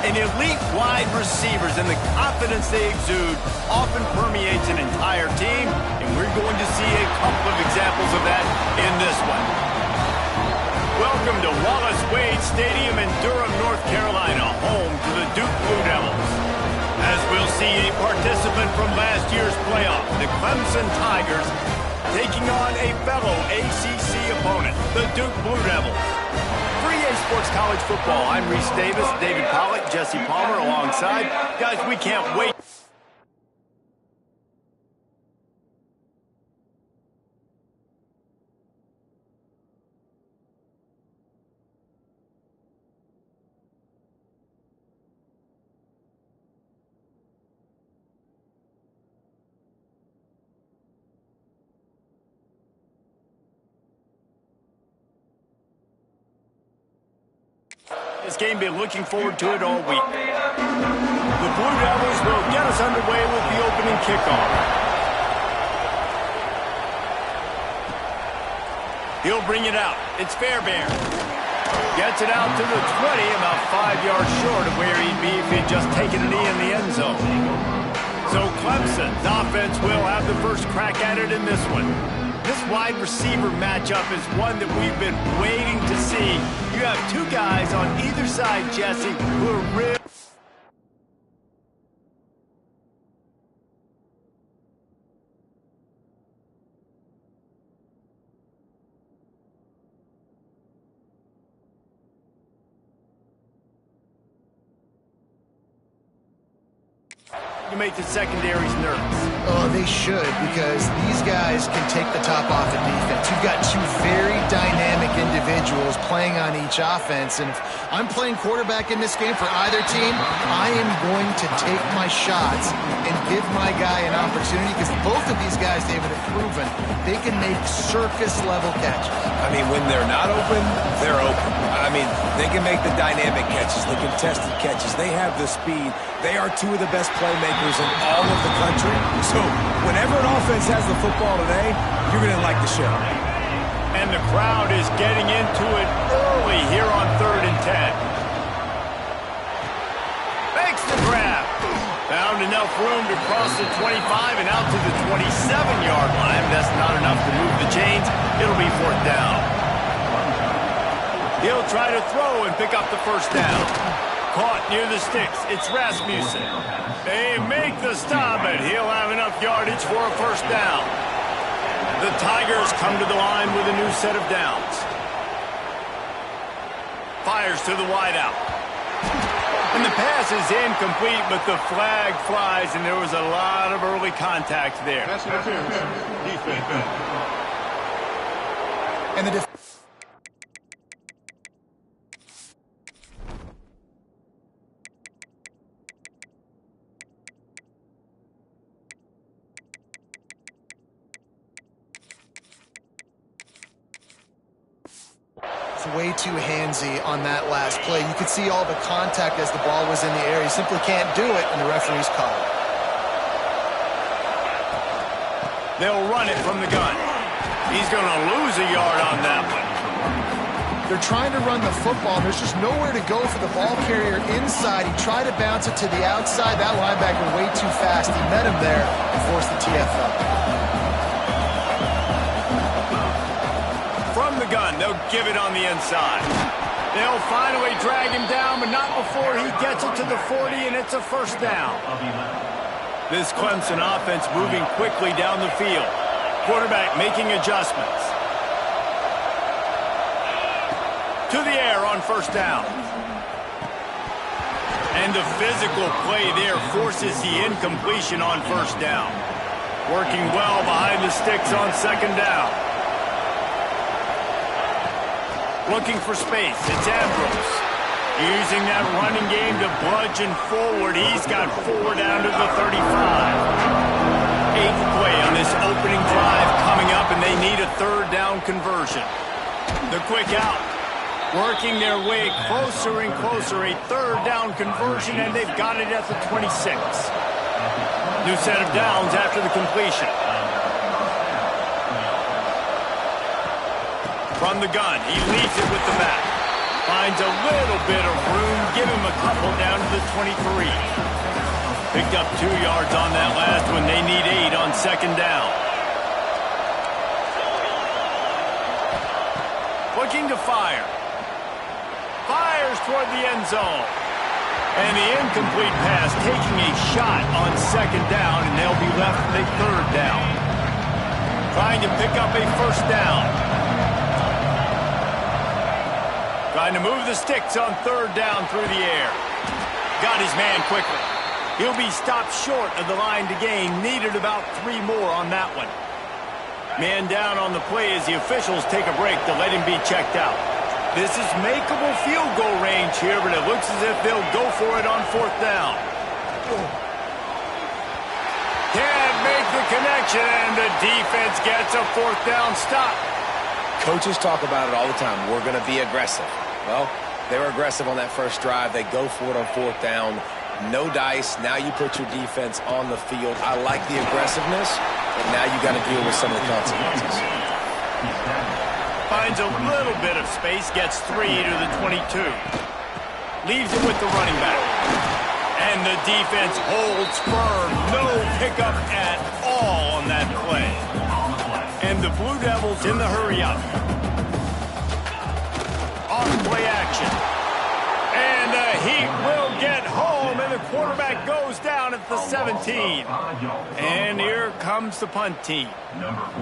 And elite wide receivers and the confidence they exude often permeates an entire team, and we're going to see a couple of examples of that in this one. Welcome to Wallace Wade Stadium in Durham, North Carolina, home to the Duke Blue Devils. As we'll see a participant from last year's playoff, the Clemson Tigers, taking on a fellow ACC opponent, the Duke Blue Devils. For EA Sports College Football, I'm Reese Davis, David Pollack, Jesse Palmer alongside. Guys, we can't wait. This game, been looking forward to it all week. The Blue Devils will get us underway with the opening kickoff. He'll bring it out. It's Fairbairn. Gets it out to the 20, about 5 yards short of where he'd be if he'd just taken a knee in the end zone. So Clemson's offense will have the first crack at it in this one. This wide receiver matchup is one that we've been waiting to see. You have two guys on either side, Jesse, who are really... to make the secondaries nervous. Oh, they should, because these guys can take the top off the defense. You've got two very dynamic individuals playing on each offense, and if I'm playing quarterback in this game for either team, I am going to take my shots and give my guy an opportunity, because both of these guys, David, have proven they can make circus-level catches. I mean, when they're not open, they're open. I mean, they can make the dynamic catches, the contested catches. They have the speed. They are two of the best playmakers in all of the country. So whenever an offense has the football today, you're going to like the show. And the crowd is getting into it early here on 3rd and 10. Makes the grab. Found enough room to cross the 25 and out to the 27-yard line. That's not enough to move the chains. It'll be 4th down. He'll try to throw and pick up the first down. Caught near the sticks. It's Rasmussen. They make the stop, and he'll have enough yardage for a first down. The Tigers come to the line with a new set of downs. Fires to the wideout. And the pass is incomplete, but the flag flies, and there was a lot of early contact there. Pass interference. Defense. And the way too handsy on that last play. You could see all the contact as the ball was in the air. He simply can't do it, and the referee's called it. They'll run it from the gun. He's going to lose a yard on that one. They're trying to run the football. There's just nowhere to go for the ball carrier inside. He tried to bounce it to the outside. That linebacker way too fast. He met him there and forced the TFL. From the gun, they'll give it on the inside. They'll finally drag him down, but not before he gets it to the 40, and it's a first down. This Clemson offense moving quickly down the field. Quarterback making adjustments. To the air on first down. And the physical play there forces the incompletion on first down. Working well behind the sticks on second down. Looking for space. It's Ambrose. Using that running game to bludgeon forward. He's got 4 down to the 35. 8th play on this opening drive coming up, and they need a 3rd down conversion. The quick out. Working their way closer and closer. A 3rd down conversion, and they've got it at the 26. New set of downs after the completion. From the gun, he leads it with the back. Finds a little bit of room. Give him a couple down to the 23. Picked up 2 yards on that last one. They need 8 on second down. Looking to fire. Fires toward the end zone. And the incomplete pass taking a shot on second down, and they'll be left with a third down. Trying to pick up a first down. Trying to move the sticks on third down through the air. Got his man quickly. He'll be stopped short of the line to gain. Needed about 3 more on that one. Man down on the play as the officials take a break to let him be checked out. This is makeable field goal range here, but it looks as if they'll go for it on fourth down. Can't make the connection, and the defense gets a fourth down stop. Coaches talk about it all the time. We're going to be aggressive. Well, they were aggressive on that first drive. They go for it on fourth down. No dice. Now you put your defense on the field. I like the aggressiveness, but now you got to deal with some of the consequences. Finds a little bit of space, gets 3 to the 22. Leaves it with the running back. And the defense holds firm. No pickup at all on that play. And the Blue Devils in the hurry up. On play action. And the Heat will get home, and the quarterback goes down at the 17. And here comes the punt team.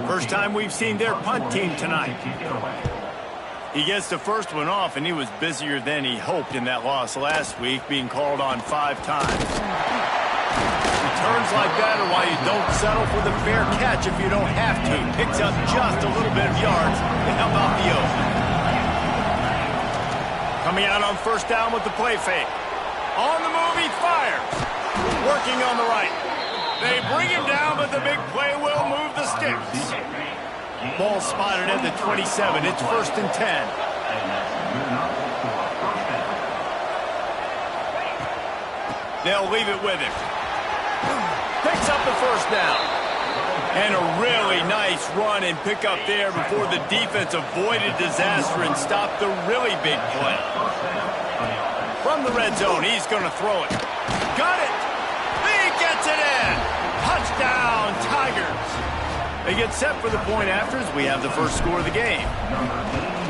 First time we've seen their punt team tonight. He gets the first one off, and he was busier than he hoped in that loss last week, being called on 5 times. Returns like that are why you don't settle for the fair catch if you don't have to. Picks up just a little bit of yards to help out the O's. Coming out on first down with the play fake. On the move, he fires. Working on the right. They bring him down, but the big play will move the sticks. Ball spotted at the 27. It's first and 10. They'll leave it with him. Picks up the first down. And a really nice run and pick up there before the defense avoided disaster and stopped the really big play. From the red zone, he's going to throw it. Got it! He gets it in! Touchdown, Tigers! They get set for the point after as we have the first score of the game.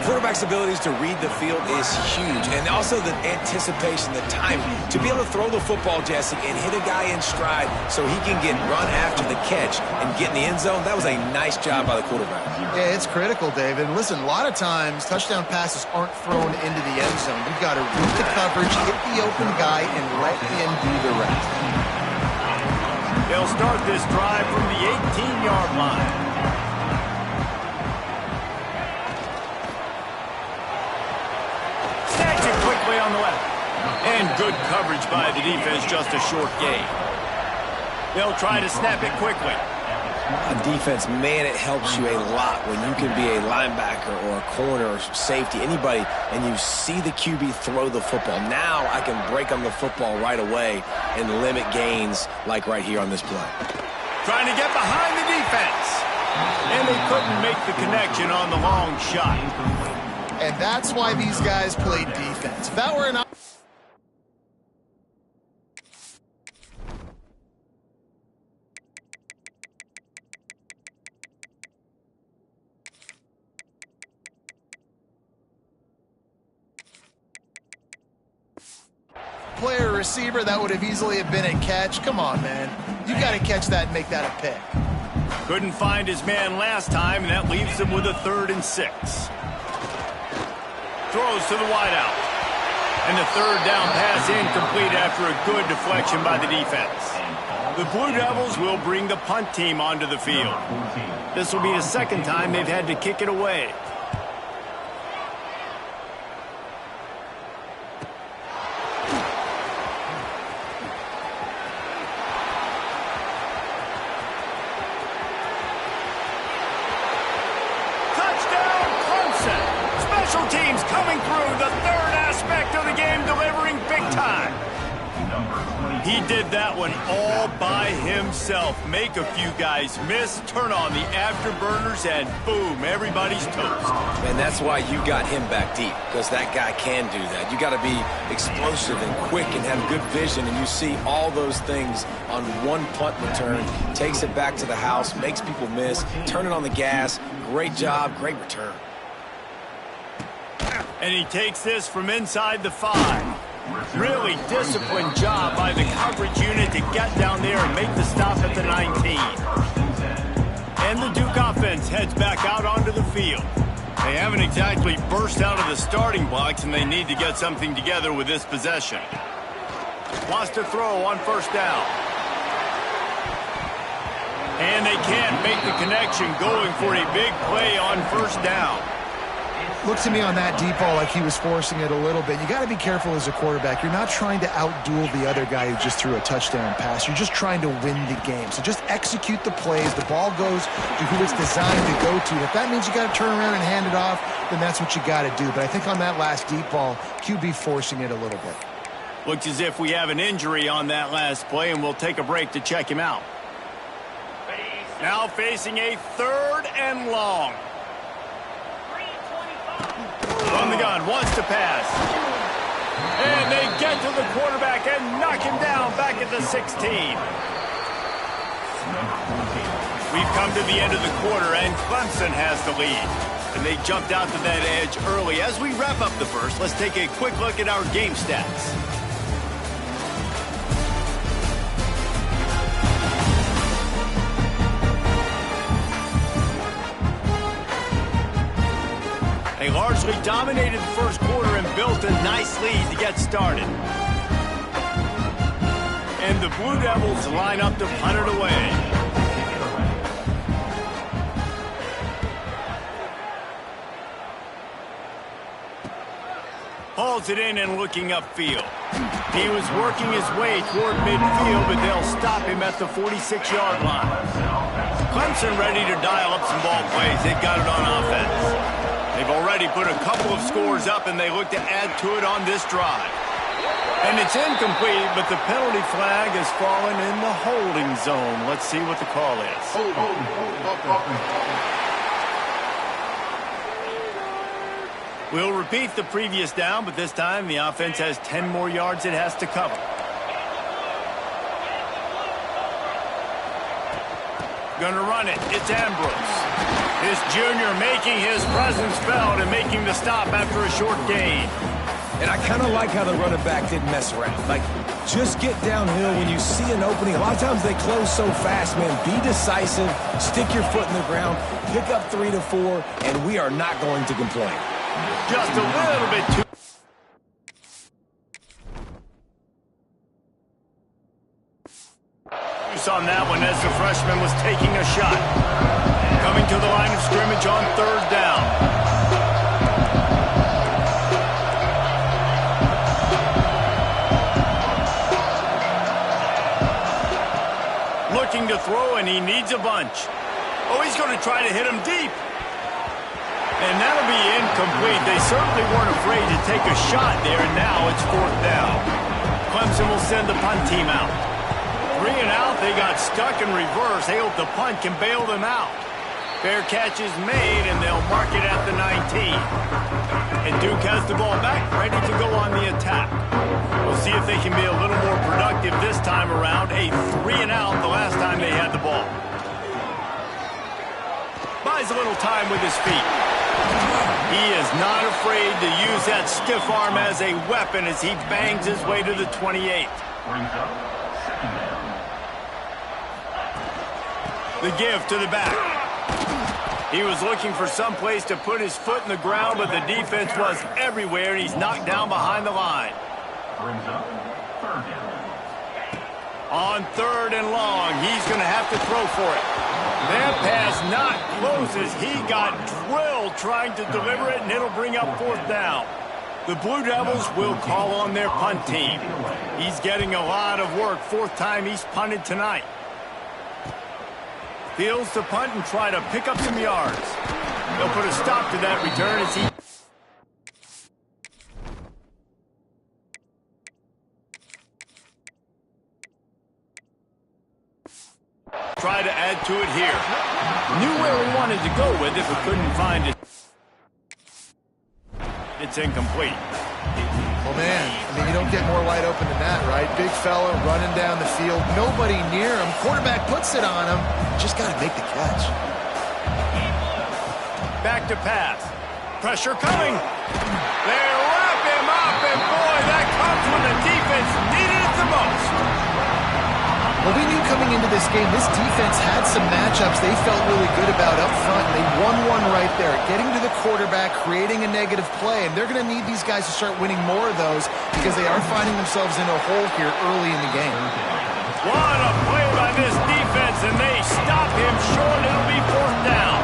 Quarterback's abilities to read the field is huge, and also the anticipation, the timing. To be able to throw the football, Jesse, and hit a guy in stride so he can get run after the catch and get in the end zone, that was a nice job by the quarterback. Yeah, it's critical, David. And listen, a lot of times touchdown passes aren't thrown into the end zone. You've got to read the coverage, hit the open guy, and let him do the rest. They'll start this drive from the 18-yard line. Snatch it quickly on the left. And good coverage by the defense, just a short gain. They'll try to snap it quickly. On defense, man, it helps you a lot when you can be a linebacker or a corner or safety, anybody, and you see the QB throw the football. Now I can break on the football right away and limit gains like right here on this play. Trying to get behind the defense. And they couldn't make the connection on the long shot. And that's why these guys play defense. If that were an player or receiver, that would have easily have been a catch. Come on, man. You got to catch that and make that a pick. Couldn't find his man last time, and that leaves him with a 3rd and 6. Throws to the wideout. And the 3rd down pass incomplete after a good deflection by the defense. The Blue Devils will bring the punt team onto the field. This will be the 2nd time they've had to kick it away. Teams coming through, the 3rd aspect of the game, delivering big time. He did that one all by himself. Make a few guys miss, turn on the afterburners, and boom, everybody's toast. And that's why you got him back deep, because that guy can do that. You got to be explosive and quick and have good vision, and you see all those things on one punt return. Takes it back to the house, makes people miss, turning on the gas. Great job, great return. And he takes this from inside the 5. Really disciplined job by the coverage unit to get down there and make the stop at the 19. And the Duke offense heads back out onto the field. They haven't exactly burst out of the starting blocks, and they need to get something together with this possession. Wants to throw on first down. And they can't make the connection, going for a big play on first down. Looks to me on that deep ball like he was forcing it a little bit. You got to be careful as a quarterback. You're not trying to outduel the other guy who just threw a touchdown pass. You're just trying to win the game. So just execute the plays. The ball goes to who it's designed to go to. If that means you got to turn around and hand it off, then that's what you got to do. But I think on that last deep ball, QB forcing it a little bit. Looks as if we have an injury on that last play, and we'll take a break to check him out. Now facing a 3rd and long. On the gun, wants to pass. And they get to the quarterback and knock him down back at the 16. We've come to the end of the quarter, and Clemson has the lead. And they jumped out to that edge early. As we wrap up the first, let's take a quick look at our game stats. They largely dominated the first quarter and built a nice lead to get started. And the Blue Devils line up to punt it away. Hauls it in and looking upfield. He was working his way toward midfield, but they'll stop him at the 46-yard line. Clemson ready to dial up some ball plays. They've got it on offense. They've already put a couple of scores up, and they look to add to it on this drive. And it's incomplete, but the penalty flag has fallen in the holding zone. Let's see what the call is. We'll repeat the previous down, but this time the offense has 10 more yards it has to cover. Gonna run it. It's Ambrose. This junior making his presence felt and making the stop after a short gain. And I kind of like how the running back didn't mess around. Like, just get downhill when you see an opening. A lot of times they close so fast, man. Be decisive, stick your foot in the ground, pick up 3 to 4, and we are not going to complain. Just a little bit too... on that one as the freshman was taking a shot. Coming to the line of scrimmage on 3rd down. Looking to throw, and he needs a bunch. Oh, he's going to try to hit him deep. And that'll be incomplete. They certainly weren't afraid to take a shot there, and now it's 4th down. Clemson will send the punt team out. 3 and out, they got stuck in reverse. They hope the punt can bail them out. Fair catch is made, and they'll mark it at the 19. And Duke has the ball back, ready to go on the attack. We'll see if they can be a little more productive this time around. A 3 and out the last time they had the ball. Buys a little time with his feet. He is not afraid to use that stiff arm as a weapon as he bangs his way to the 28. The give to the back. He was looking for some place to put his foot in the ground, but the defense was everywhere, and he's knocked down behind the line. On 3rd and long, he's going to have to throw for it. That pass not closes. He got drilled trying to deliver it, and it'll bring up 4th down. The Blue Devils will call on their punt team. He's getting a lot of work. 4th time he's punted tonight. Fields to punt and try to pick up some yards. They'll put a stop to that return as he... Try to add to it here. Knew where he wanted to go with it, but couldn't find it. It's incomplete. Oh, man. I mean, you don't get more wide open than that, right? Big fella running down the field. Nobody near him. Quarterback puts it on him. Just got to make the catch. Back to pass. Pressure coming. They wrap him up, and boy, that comes when the defense needed it the most. Well, we knew coming into this game, this defense had some matchups they felt really good about up front. They won one right there, getting to the quarterback, creating a negative play, and they're going to need these guys to start winning more of those because they are finding themselves in a hole here early in the game. What a play by this defense, and they stop him short. It'll be fourth down.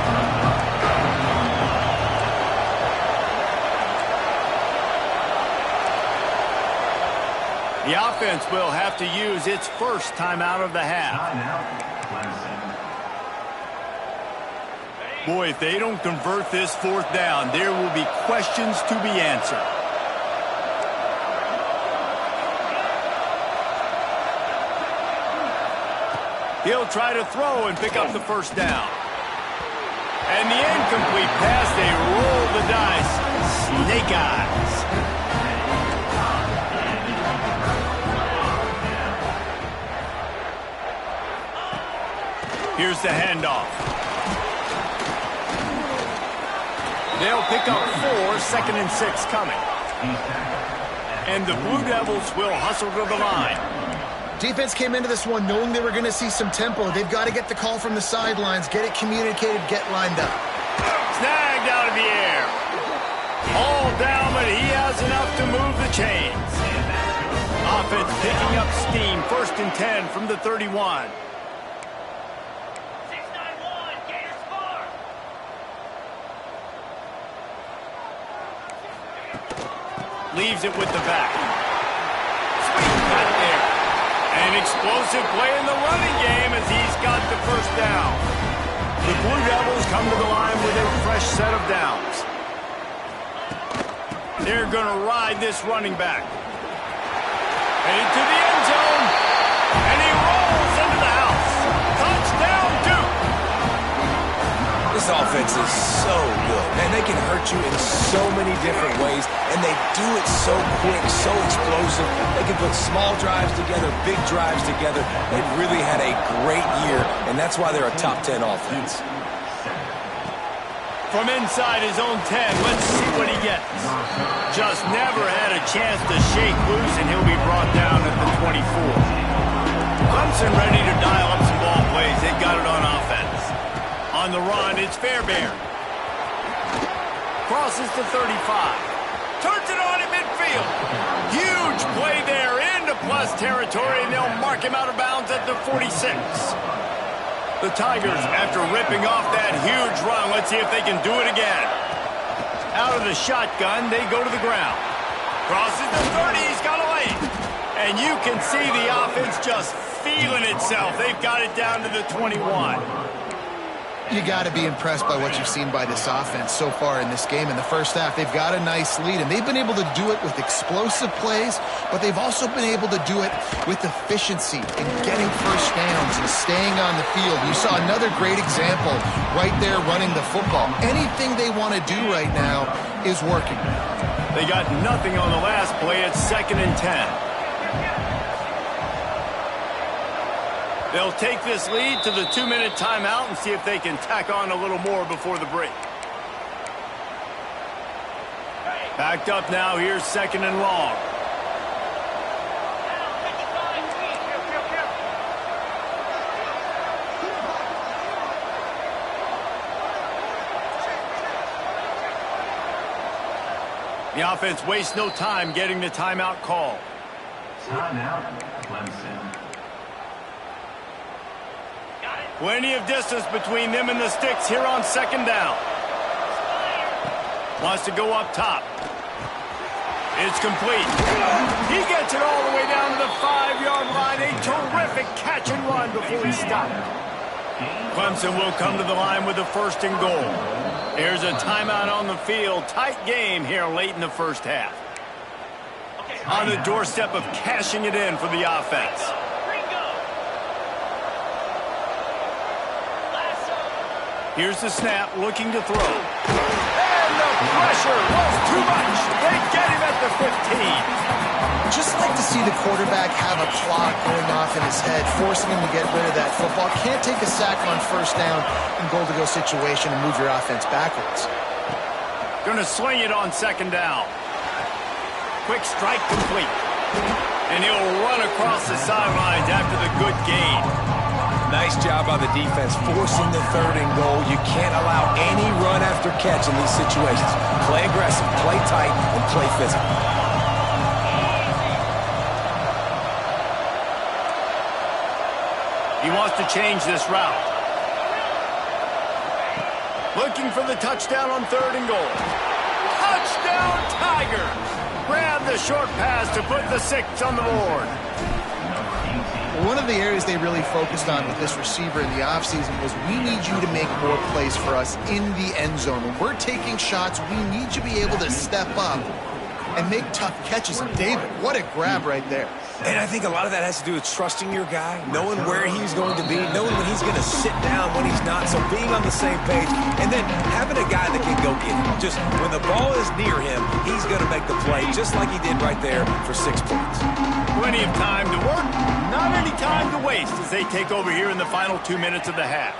The offense will have to use its first timeout of the half. Boy, if they don't convert this fourth down, there will be questions to be answered. He'll try to throw and pick up the first down. And the incomplete pass, they roll the dice. Snake eyes. Here's the handoff. They'll pick up 4, 2nd and 6 coming. And the Blue Devils will hustle to the line. Defense came into this one knowing they were going to see some tempo. They've got to get the call from the sidelines, get it communicated, get lined up. Snagged out of the air. All down, but he has enough to move the chains. Offense picking up steam. 1st and 10 from the 31. Leaves it with the back. Sweet cut there. An explosive play in the running game as he's got the first down. The Blue Devils come to the line with a fresh set of downs. They're going to ride this running back. Heading to the end zone. And he rolls into the house. Touchdown, Duke. This offense is so good. Man, they can hurt you in so many different ways, and they do it so quick, so explosive. They can put small drives together, big drives together. They've really had a great year, and that's why they're a top 10 offense. From inside his own 10, let's see what he gets. Just never had a chance to shake loose, and he'll be brought down at the 24. Clemson ready to dial up some ball plays. They've got it on offense. On the run, it's Fairbairn. Crosses to 35. Turns it on in midfield. Huge play there into plus territory, and they'll mark him out of bounds at the 46. The Tigers, after ripping off that huge run, let's see if they can do it again. Out of the shotgun, they go to the ground. Crosses the 30, he's got a lane. And you can see the offense just feeling itself. They've got it down to the 21. You got to be impressed by what you've seen by this offense so far in this game. In the first half, they've got a nice lead, and they've been able to do it with explosive plays, but they've also been able to do it with efficiency and getting first downs and staying on the field. You saw another great example right there running the football. Anything they want to do right now is working. They got nothing on the last play. It's 2nd and 10. They'll take this lead to the 2-minute timeout and see if they can tack on a little more before the break. Backed up now. Here's 2nd and long. The offense wastes no time getting the timeout call. Timeout, Clemson. Plenty of distance between them and the sticks here on 2nd down. Wants to go up top. It's complete. He gets it all the way down to the 5-yard line. A terrific catch and run before he stopped. Clemson will come to the line with the 1st and goal. Here's a timeout on the field. Tight game here late in the first half. On the doorstep of cashing it in for the offense. Here's the snap, looking to throw. And the pressure was too much. They get him at the 15. Just like to see the quarterback have a clock going off in his head, forcing him to get rid of that football. Can't take a sack on first down in goal-to-go situation and move your offense backwards. Going to swing it on second down. Quick strike complete. And he'll run across the sidelines after the good gain. Nice job by the defense forcing the 3rd and goal. You can't allow any run after catch in these situations. Play aggressive, play tight, and play physical. He wants to change this route. Looking for the touchdown on 3rd and goal. Touchdown, Tiger! Grab the short pass to put the 6 on the board. One of the areas they really focused on with this receiver in the offseason was we need you to make more plays for us in the end zone. When we're taking shots, we need you to be able to step up and make tough catches. And David, what a grab right there. And I think a lot of that has to do with trusting your guy, knowing where he's going to be, knowing when he's going to sit down, when he's not, so being on the same page, and then having a guy that can go get him. Just when the ball is near him, he's going to make the play, just like he did right there for 6 points. Plenty of time to work, not any time to waste as they take over here in the final 2 minutes of the half.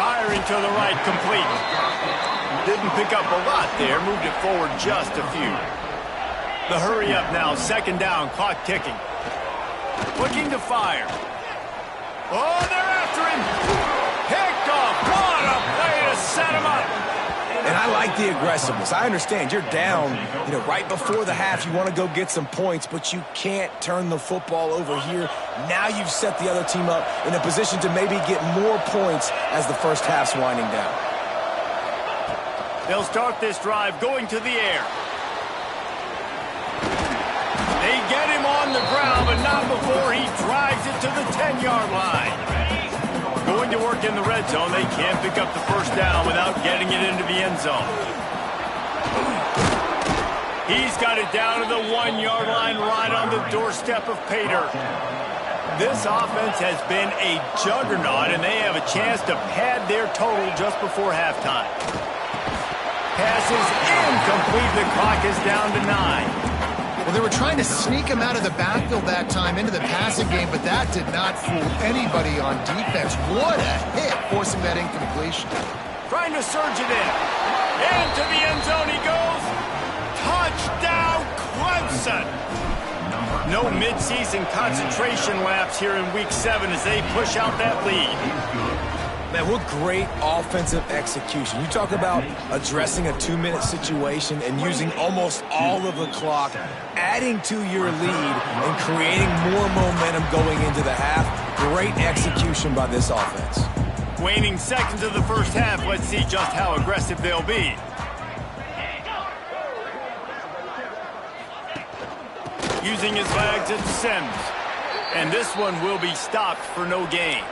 Firing to the right, complete. Didn't pick up a lot there, moved it forward just a few. The hurry up now, second down, clock ticking. Looking to fire. Oh, they're after him. Picked off. What a play to set him up. And I like the aggressiveness. I understand you're down, right before the half. You want to go get some points, but you can't turn the football over here. Now you've set the other team up in a position to maybe get more points as the first half's winding down. They'll start this drive going to the air. They get him on the ground, but not before he drives it to the 10-yard line. Going to work in the red zone. They can't pick up the first down without getting it into the end zone. He's got it down to the 1-yard line right on the doorstep of pay dirt. This offense has been a juggernaut, and they have a chance to pad their total just before halftime. Pass is incomplete. The clock is down to 9. Well, they were trying to sneak him out of the backfield that time into the passing game, but that did not fool anybody on defense. What a hit, forcing that incompletion. Trying to surge it in. Into the end zone he goes. Touchdown, Clemson. No midseason concentration laps here in Week 7 as they push out that lead. Man, what great offensive execution. You talk about addressing a 2-minute situation and using almost all of the clock, adding to your lead and creating more momentum going into the half. Great execution by this offense. Waning seconds of the first half. Let's see just how aggressive they'll be. Using his legs, it's Sims. And this one will be stopped for no gain.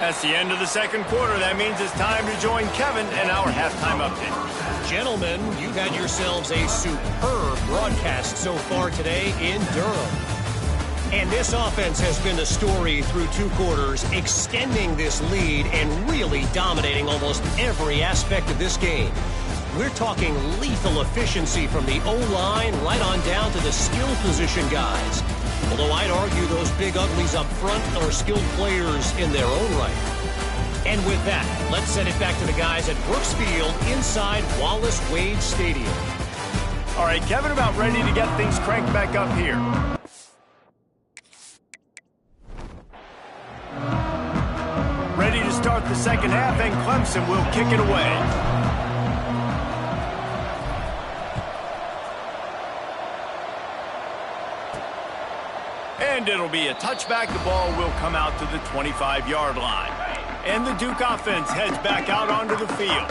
That's the end of the second quarter. That means it's time to join Kevin and our halftime update. Gentlemen, you've had yourselves a superb broadcast so far today in Durham. And this offense has been the story through 2 quarters, extending this lead and really dominating almost every aspect of this game. We're talking lethal efficiency from the O-line right on down to the skill position guys. Although I'd argue those big uglies up front are skilled players in their own right. And with that, let's send it back to the guys at Brooks Field inside Wallace Wade Stadium. All right, Kevin, about ready to get things cranked back up here. Ready to start the second half, and Clemson will kick it away. And it'll be a touchback. The ball will come out to the 25-yard line. And the Duke offense heads back out onto the field.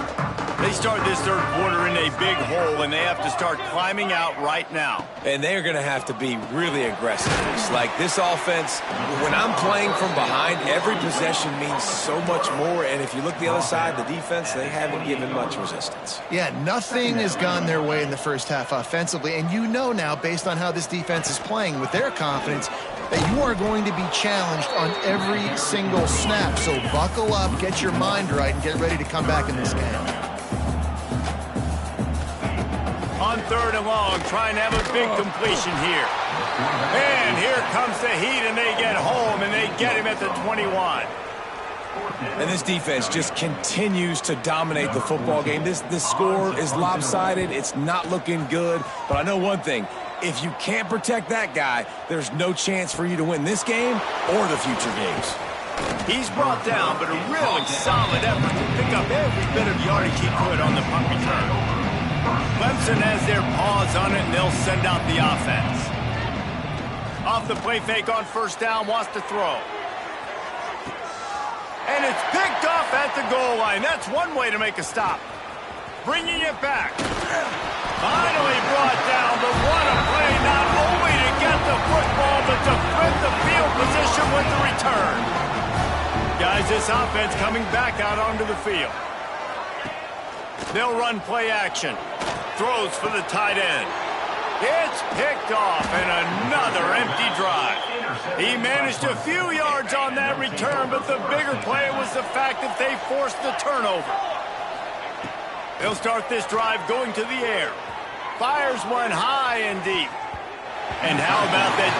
They start this third quarter in a big hole, and they have to start climbing out right now. And they're going to have to be really aggressive. It's like this offense, when I'm playing from behind, every possession means so much more. And if you look the other side, the defense, they haven't given much resistance. Yeah, nothing has gone their way in the first half offensively. And you know now, based on how this defense is playing with their confidence, that you are going to be challenged on every single snap. So buckle up, get your mind right, and get ready to come back in this game. On 3rd and long, trying to have a big completion here. And here comes the heat, and they get home, and they get him at the 21. And this defense just continues to dominate the football game. This score is lopsided. It's not looking good. But I know one thing. If you can't protect that guy, there's no chance for you to win this game or the future games. He's brought down, but a really solid effort to pick up every bit of yardage he could on the punt return. Clemson has their paws on it, and they'll send out the offense. Off the play fake on 1st down, wants to throw. And it's picked off at the goal line. That's one way to make a stop. Bringing it back. Finally brought down, but what a play, not only to get the football, but to flip the field position with the return. Guys, this offense coming back out onto the field. They'll run play action. Throws for the tight end. It's picked off, and another empty drive. He managed a few yards on that return, but the bigger play was the fact that they forced the turnover. They'll start this drive going to the air. Fires one high and deep. And how about that?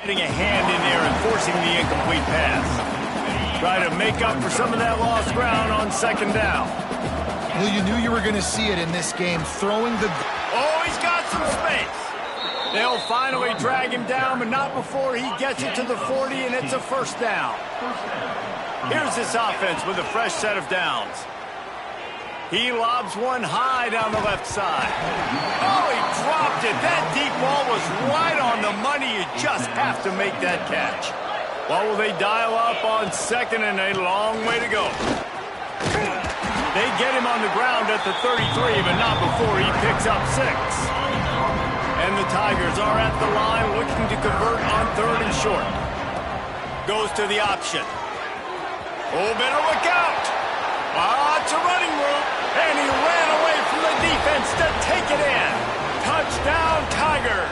Getting a hand in there and forcing the incomplete pass. Try to make up for some of that lost ground on 2nd down. Well, you knew you were going to see it in this game. Throwing the... Oh, he's got some space. They'll finally drag him down, but not before he gets it to the 40, and it's a 1st down. Here's this offense with a fresh set of downs. He lobs one high down the left side. Oh, he dropped it. That deep ball was right on the money. You just have to make that catch. Well, will they dial up on 2nd and a long way to go? They get him on the ground at the 33, but not before he picks up 6. And the Tigers are at the line looking to convert on 3rd and short. Goes to the option. Oh, better look out. It's a running route, and he ran away from the defense to take it in. Touchdown, Tigers.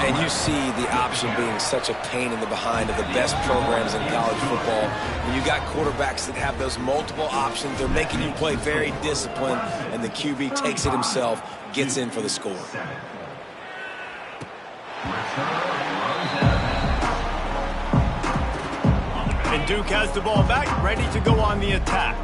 And you see the option being such a pain in the behind of the best programs in college football. When you got quarterbacks that have those multiple options, they're making you play very disciplined, and the QB takes it himself, gets in for the score. And Duke has the ball back, ready to go on the attack.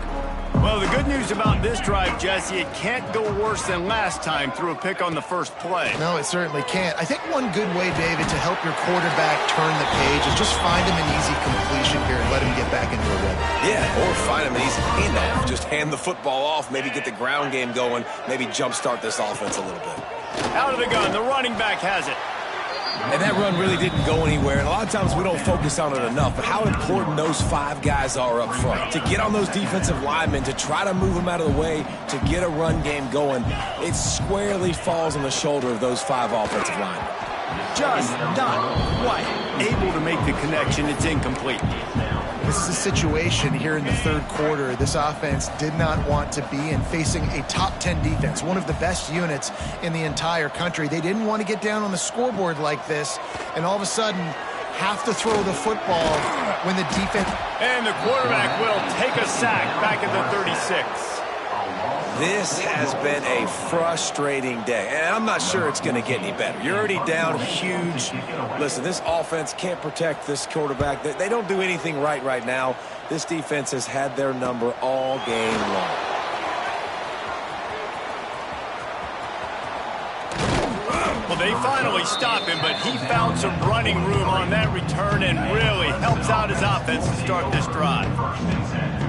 Well, the good news about this drive, Jesse, it can't go worse than last time through a pick on the first play. No, it certainly can't. I think one good way, David, to help your quarterback turn the page is just find him an easy completion here and let him get back into a rhythm. Yeah, or find him an easy handoff. Just hand the football off, maybe get the ground game going, maybe jumpstart this offense a little bit. Out of the gun, the running back has it. And that run really didn't go anywhere. And a lot of times we don't focus on it enough, but how important those 5 guys are up front. To get on those defensive linemen, to try to move them out of the way, to get a run game going, it squarely falls on the shoulder of those 5 offensive linemen. Just not quite able to make the connection. It's incomplete. This is a situation here in the 3rd quarter this offense did not want to be in, facing a top 10 defense, one of the best units in the entire country. They didn't want to get down on the scoreboard like this, and all of a sudden have to throw the football when the defense... And the quarterback will take a sack back at the 36. This has been a frustrating day, and I'm not sure it's going to get any better. You're already down huge. Listen, this offense can't protect this quarterback. They don't do anything right now. This defense has had their number all game long. Well, they finally stop him, but he found some running room on that return and really helps out his offense to start this drive.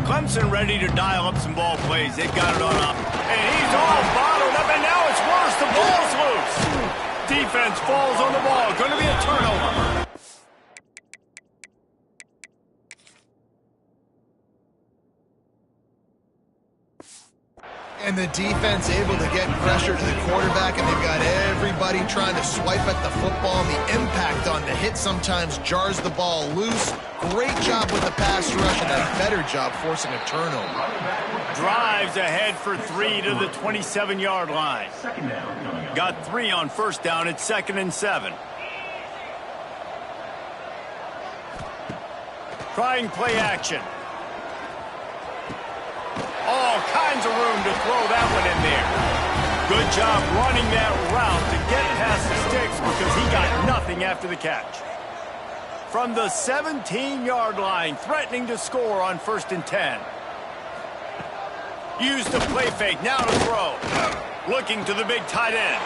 Clemson ready to dial up some ball plays. They've got it on up. And he's all bottled up, and now it's worse. The ball's loose. Defense falls on the ball. Going to be a turnover. And the defense able to get pressure to the quarterback, and they've got everybody trying to swipe at the football. The impact on the hit sometimes jars the ball loose. Great job with the pass rush, and a better job forcing a turnover. Drives ahead for 3 to the 27-yard line. Got 3 on first down at 2nd and 7. Trying play action. All kinds of room to throw that one in there. Good job running that route to get past the sticks because he got nothing after the catch. From the 17-yard line, threatening to score on 1st and 10. Use the play fake, now to throw. Looking to the big tight end.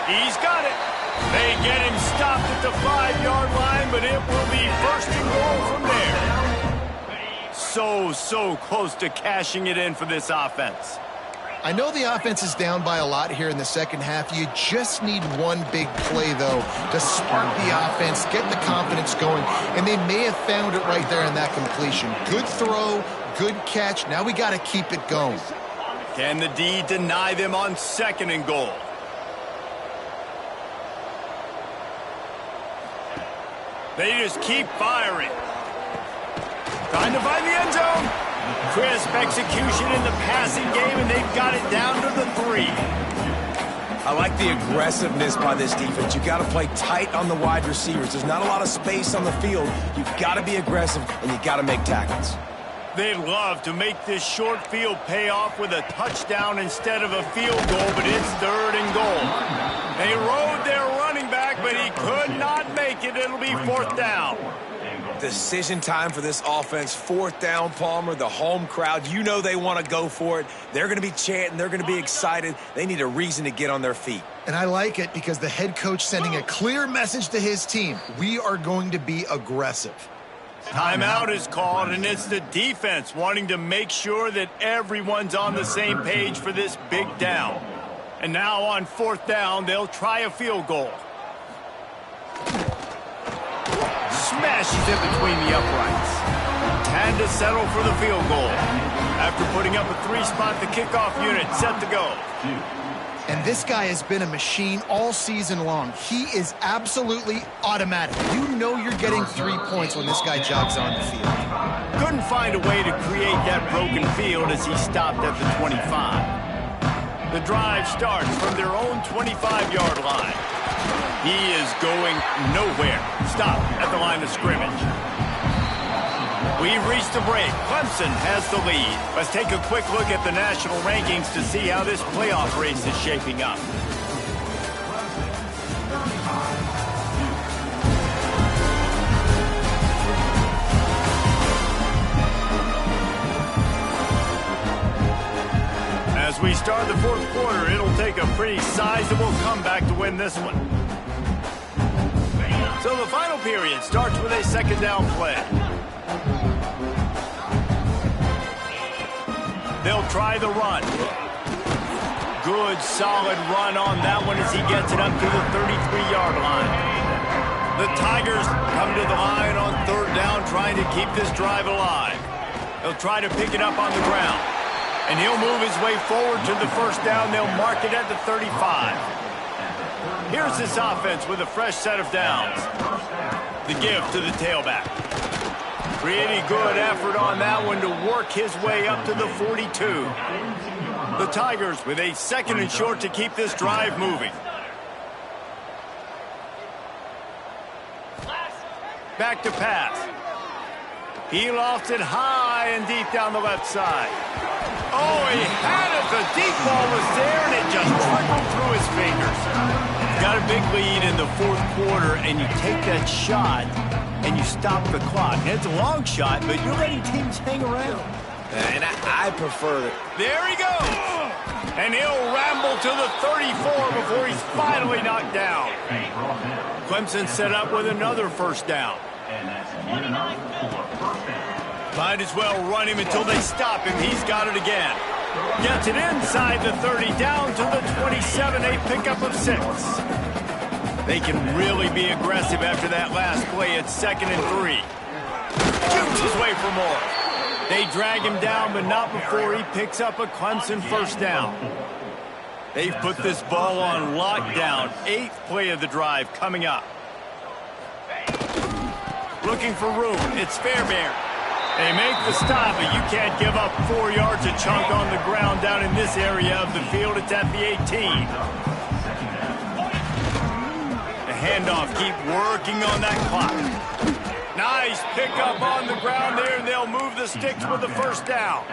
He's got it. They get him stopped at the 5-yard line, but it will be 1st and goal from there. So close to cashing it in for this offense. I know the offense is down by a lot here in the second half. You just need one big play, though, to spark the offense, get the confidence going, and they may have found it right there in that completion. Good throw, good catch. Now we got to keep it going. Can the D deny them on 2nd and goal? They just keep firing. Trying to find the end zone. Crisp execution in the passing game, and they've got it down to the 3. I like the aggressiveness by this defense. You've got to play tight on the wide receivers. There's not a lot of space on the field. You've got to be aggressive, and you've got to make tackles. They'd love to make this short field pay off with a touchdown instead of a field goal, but it's 3rd and goal. They rode their running back, but he could not make it. It'll be 4th down. Decision time for this offense. 4th down, Palmer. The home crowd, you know they want to go for it. They're going to be chanting. They're going to be excited. They need a reason to get on their feet. And I like it because the head coach sending a clear message to his team. We are going to be aggressive. Timeout is called, and it's the defense wanting to make sure that everyone's on the same page for this big down. And now on 4th down, they'll try a field goal. Smashes it between the uprights. And to settle for the field goal. After putting up a 3-spot, the kickoff unit set to go. And this guy has been a machine all season long. He is absolutely automatic. You know you're getting 3 points when this guy jogs on the field. Couldn't find a way to create that broken field as he stopped at the 25. The drive starts from their own 25-yard line. He is going nowhere. Stop at the line of scrimmage. We've reached a break. Clemson has the lead. Let's take a quick look at the national rankings to see how this playoff race is shaping up. As we start the 4th quarter, it'll take a pretty sizable comeback to win this one. So the final period starts with a 2nd down play. They'll try the run. Good, solid run on that one as he gets it up to the 33-yard line. The Tigers come to the line on 3rd down, trying to keep this drive alive. They'll try to pick it up on the ground. And he'll move his way forward to the 1st down. They'll mark it at the 35. Here's this offense with a fresh set of downs. The give to the tailback. Pretty good effort on that one to work his way up to the 42. The Tigers with a 2nd and short to keep this drive moving. Back to pass. He lofts it high and deep down the left side. Oh, he had it. The deep ball was there, and it just trickled through his fingers. Got a big lead in the 4th quarter, and you take that shot, and you stop the clock. And it's a long shot, but you're letting teams hang around. And I prefer it. There he goes. And he'll ramble to the 34 before he's finally knocked down. Clemson set up with another 1st down. Might as well run him until they stop him. He's got it again. Gets it inside the 30, down to the 27, a pickup of 6. They can really be aggressive after that last play at 2nd and 3. Shoots his way for more. They drag him down, but not before he picks up a Clemson first down. They've put this ball on lockdown. 8th play of the drive coming up. Looking for room. It's Fairbairn. They make the stop, but you can't give up 4 yards a chunk on the ground down in this area of the field. It's at the 18. The handoff, keep working on that clock. Nice pickup on the ground there, and they'll move the sticks with the first down.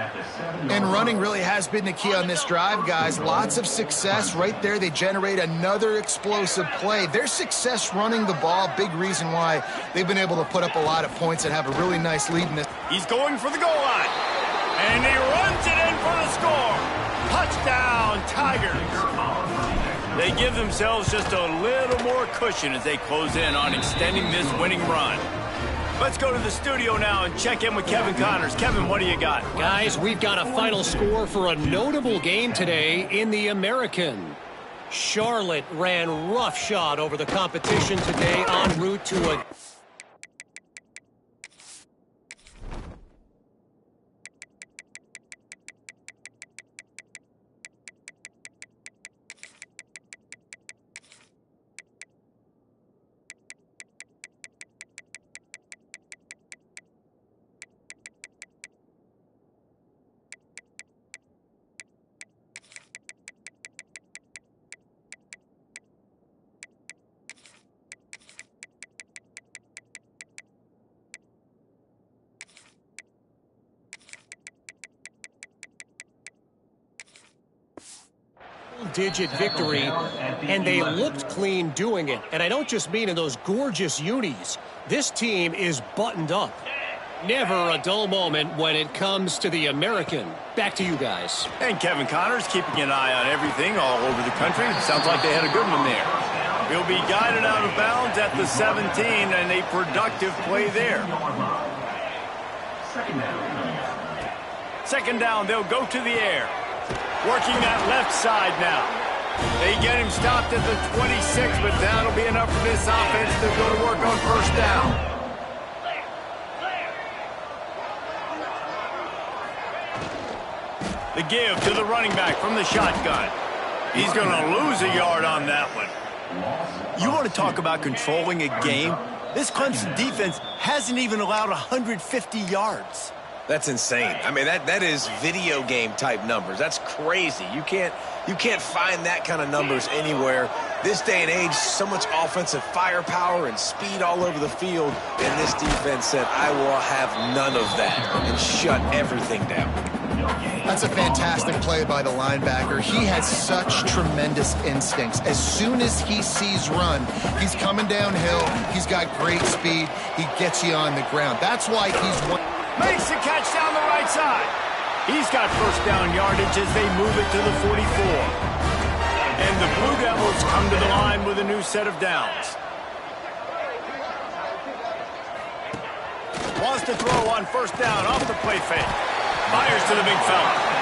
And running really has been the key on this drive, guys. Lots of success right there. They generate another explosive play. Their success running the ball, big reason why they've been able to put up a lot of points and have a really nice lead in this. He's going for the goal line, and he runs it in for the score. Touchdown, Tigers. They give themselves just a little more cushion as they close in on extending this winning run. Let's go to the studio now and check in with Kevin Connors. Kevin, what do you got? Guys, we've got a final score for a notable game today in the American. Charlotte ran roughshod over the competition today en route to a... digit victory, and they looked clean doing it. And I don't just mean in those gorgeous unis. This team is buttoned up. Never a dull moment when it comes to the American. Back to you guys. And Kevin Connors keeping an eye on everything all over the country. Sounds like they had a good one there. He'll be guided out of bounds at the 17, and a productive play there. Second down, they'll go to the air. Working that left side now. They get him stopped at the 26, but that'll be enough for this offense to go to work on first down. The give to the running back from the shotgun. He's going to lose a yard on that one. You want to talk about controlling a game? This Clemson defense hasn't even allowed 150 yards. That's insane. I mean, that is video game type numbers. That's crazy. You can't find that kind of numbers anywhere. This day and age, so much offensive firepower and speed all over the field, and this defense said, I will have none of that, and shut everything down. That's a fantastic play by the linebacker. He has such tremendous instincts. As soon as he sees run, he's coming downhill. He's got great speed. He gets you on the ground. That's why he's one. Makes the catch down the right side. He's got first down yardage as they move it to the 44. And the Blue Devils come to the line with a new set of downs. Wants to throw on first down off the play fake. Fires to the big fella.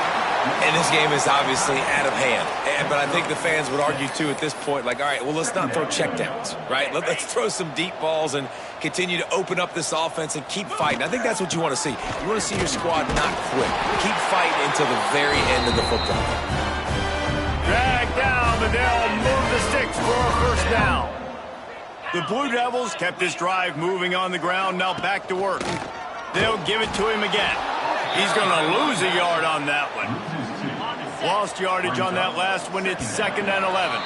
And this game is obviously out of hand. But I think the fans would argue, too, at this point, like, all right, well, let's not throw checkdowns, right? Let's throw some deep balls and continue to open up this offense and keep fighting. I think that's what you want to see. You want to see your squad not quit. Keep fighting until the very end of the football. Drag down, but they'll move the sticks for a first down. The Blue Devils kept this drive moving on the ground, now back to work. They'll give it to him again. He's going to lose a yard on that one. Lost yardage on that last one. It's 2nd and 11.